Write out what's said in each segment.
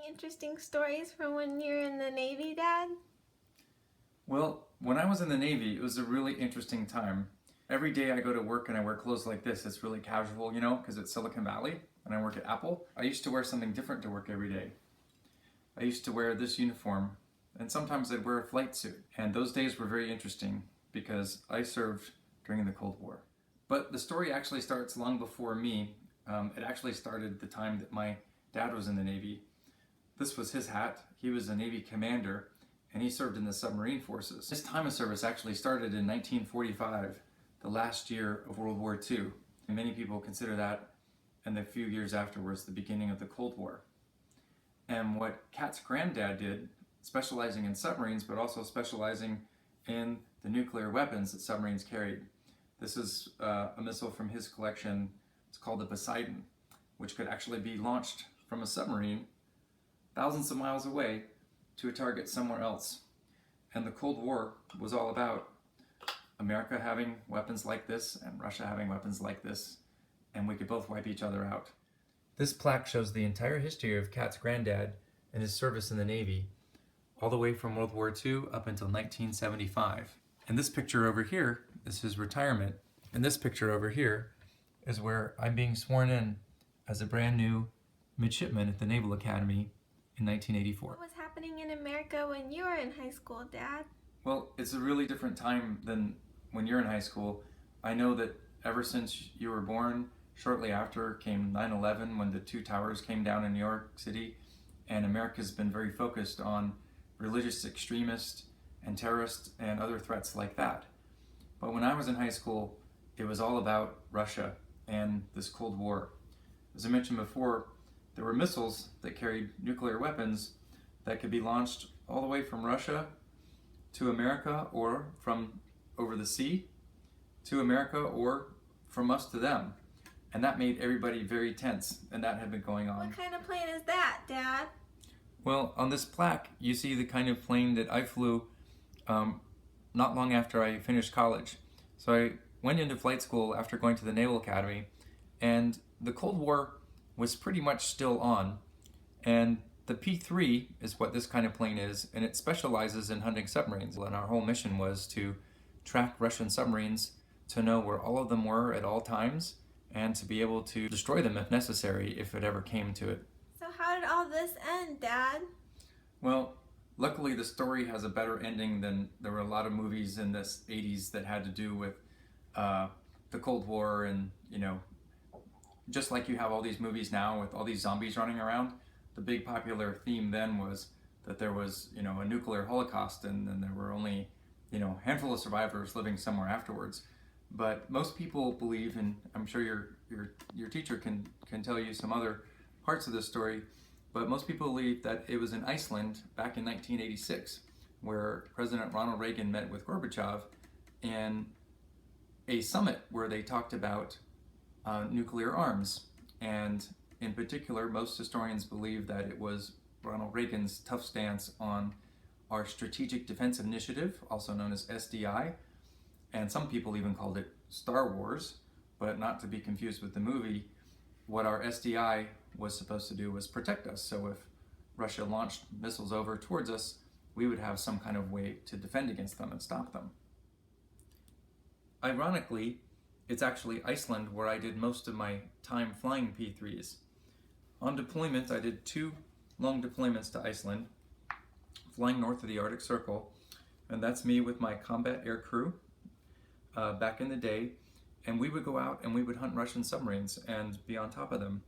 interesting stories from when you're in the Navy, Dad? Well, when I was in the Navy, it was a really interesting time. Every day I go to work and I wear clothes like this. It's really casual, because it's Silicon Valley and I work at Apple. I used to wear something different to work every day. I used to wear this uniform and sometimes I'd wear a flight suit. And those days were very interesting because I served during the Cold War. But the story actually starts long before me. It actually started the time that my dad was in the Navy. This was his hat. He was a Navy commander and he served in the submarine forces. His time of service actually started in 1945, the last year of World War II. And many people consider that, and the few years afterwards, the beginning of the Cold War. And what Kat's granddad did, specializing in submarines, but also specializing in the nuclear weapons that submarines carried. This is a missile from his collection. It's called the Poseidon, which could actually be launched from a submarine thousands of miles away to a target somewhere else. And the Cold War was all about America having weapons like this and Russia having weapons like this, and we could both wipe each other out. This plaque shows the entire history of Kat's granddad and his service in the Navy, all the way from World War II up until 1975. And this picture over here is his retirement. And this picture over here is where I'm being sworn in as a brand new midshipman at the Naval Academy in 1984. What was happening in America when you were in high school, Dad? Well, it's a really different time than when you're in high school. I know that ever since you were born, shortly after came 9/11 when the two towers came down in New York City, and America's been very focused on religious extremists and terrorists and other threats like that. But when I was in high school, it was all about Russia and this Cold War. As I mentioned before, there were missiles that carried nuclear weapons that could be launched all the way from Russia to America, or from over the sea to America, or from us to them. And that made everybody very tense, and that had been going on. What kind of plane is that, Dad? Well, on this plaque, you see the kind of plane that I flew not long after I finished college. So I went into flight school after going to the Naval Academy, and the Cold War was pretty much still on. And the P-3 is what this kind of plane is, and it specializes in hunting submarines. And our whole mission was to track Russian submarines, to know where all of them were at all times, and to be able to destroy them if necessary, if it ever came to it. So how did all this end, Dad? Well, luckily the story has a better ending than there were a lot of movies in the 80s that had to do with the Cold War, and just like you have all these movies now with all these zombies running around, the big popular theme then was that there was a nuclear holocaust, and then there were only a handful of survivors living somewhere afterwards. But most people believe, and I'm sure your teacher can tell you some other parts of this story, but most people believe that it was in Iceland back in 1986 where President Ronald Reagan met with Gorbachev in a summit where they talked about nuclear arms. And in particular, most historians believe that it was Ronald Reagan's tough stance on our Strategic Defense Initiative, also known as SDI, and some people even called it Star Wars, but not to be confused with the movie. What our SDI was supposed to do was protect us. So if Russia launched missiles over towards us, we would have some kind of way to defend against them and stop them. Ironically, it's actually Iceland where I did most of my time flying P-3s. On deployment, I did 2 long deployments to Iceland, flying north of the Arctic Circle, and that's me with my combat air crew back in the day, and we would go out and we would hunt Russian submarines and be on top of them.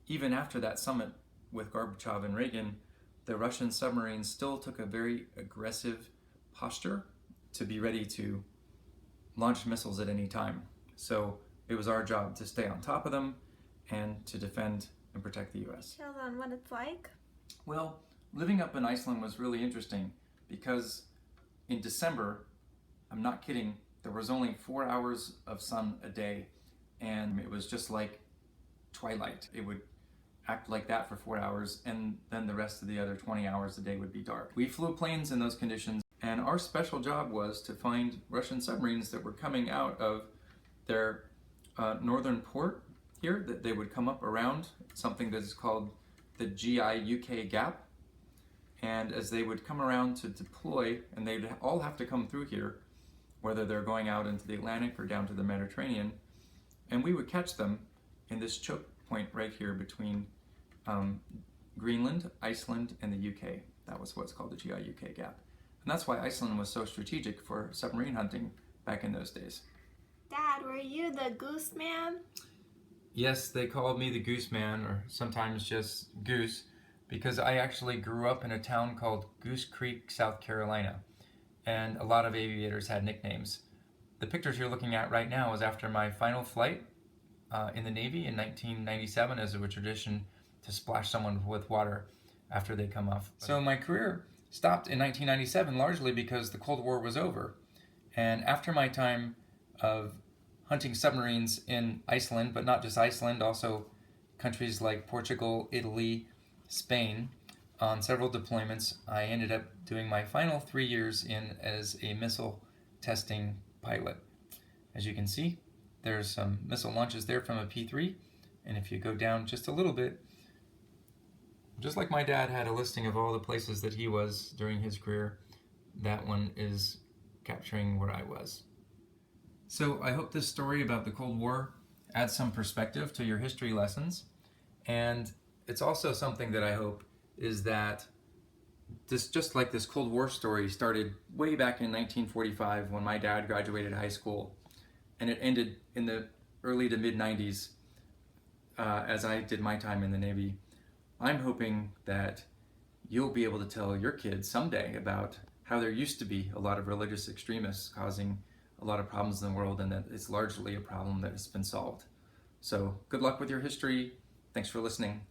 Even after that summit with Gorbachev and Reagan, the Russian submarines still took a very aggressive posture to be ready to launch missiles at any time. So it was our job to stay on top of them and to defend and protect the US. Details on what it's like? Well, living up in Iceland was really interesting because in December, I'm not kidding, there was only 4 hours of sun a day, and it was just like twilight. It would act like that for 4 hours, and then the rest of the other 20 hours a day would be dark. We flew planes in those conditions, and our special job was to find Russian submarines that were coming out of their northern port here, that they would come up around something that is called the GI-UK gap. And as they would come around to deploy, and they'd all have to come through here, whether they're going out into the Atlantic or down to the Mediterranean, and we would catch them in this choke point right here between Greenland, Iceland, and the UK. That was what's called the GI-UK gap. And that's why Iceland was so strategic for submarine hunting back in those days. Dad, were you the goose man? Yes, they called me the Goose Man, or sometimes just Goose, because I actually grew up in a town called Goose Creek, South Carolina, and a lot of aviators had nicknames. The pictures you're looking at right now is after my final flight in the Navy in 1997, as it was a tradition to splash someone with water after they come off. So my career stopped in 1997 largely because the Cold War was over. And after my time of hunting submarines in Iceland, but not just Iceland, also countries like Portugal, Italy, Spain, on several deployments, I ended up doing my final 3 years in as a missile testing pilot. As you can see, there's some missile launches there from a P-3, and if you go down just a little bit, just like my dad had a listing of all the places that he was during his career, that one is capturing where I was. So I hope this story about the Cold War adds some perspective to your history lessons, and it's also something that I hope is that this, just like this Cold War story started way back in 1945 when my dad graduated high school, and it ended in the early to mid 90s as I did my time in the Navy. I'm hoping that you'll be able to tell your kids someday about how there used to be a lot of religious extremists causing a lot of problems in the world, and that it's largely a problem that has been solved. So good luck with your history. Thanks for listening.